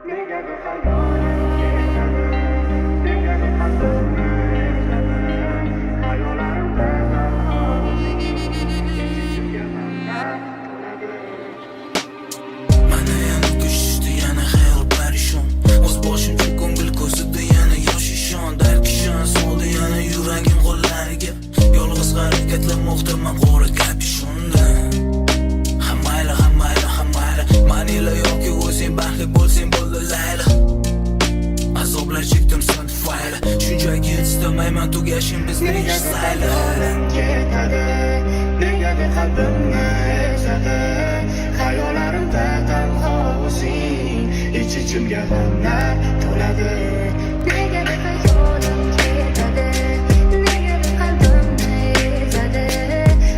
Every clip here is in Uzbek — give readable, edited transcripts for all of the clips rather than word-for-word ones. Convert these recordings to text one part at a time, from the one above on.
Negadir hayolim ketadi, negadir qalbimni ezadi, xayollarimda tanholik, ichimga g'amlar to'ladi. Mana yana kuchdi, yana xayol parishon. O'z boshimcha ko'ngil ko'zida yana yosh ishon. Dark ishon soldi yana yuragim qo'llariga. Yolg'iz harakatlanmoqdaman qora kapishonda. Hammayla manila yoki o'zing baxtli bo'lsang bo'ldi layla. Azoblar chekdim sen tufayli, shunchaki istamayman tugashim bizning ish sayli. Hayolim ketadi, negadir qalbimni ezadi, xayollarimda tanho o'zing, ichimga g'amlar to'ladi. Negadir hayolim ketadi, negadir qalbimni ezadi,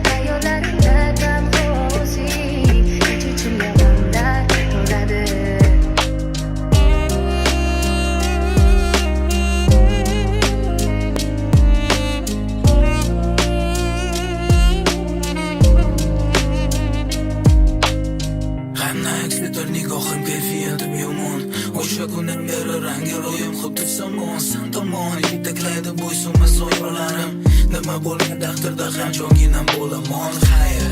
xayollarimda tanho o'zing, ichimga g'amlar to'ladi. G'amni aks etar nigohim, kayfiyatim yomon. O'sha kundan beri rangi ro'yim xuddi somon. San tomon yetaklaydi bo'ysunma soyolarim. Nima bo'lgan taqdirda ham jonginam bo'laman. Xayr,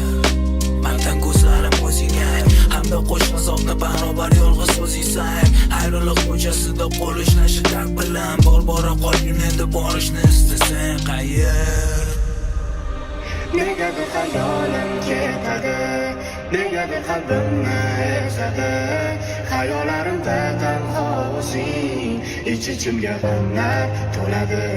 mandan ko'zlarim o'zingga hamda qo'shni zotda barobar yolg'iz o'zingsan. Ayriliq ko'chasida qo'lishlashi tak bilan bora qolgin endi borishni istasang qayer. Negadir hayolim ketadi, negadir qalbimni ezadi, xayollarimda tanho o'zing, ichimga g'amlar to'ladi.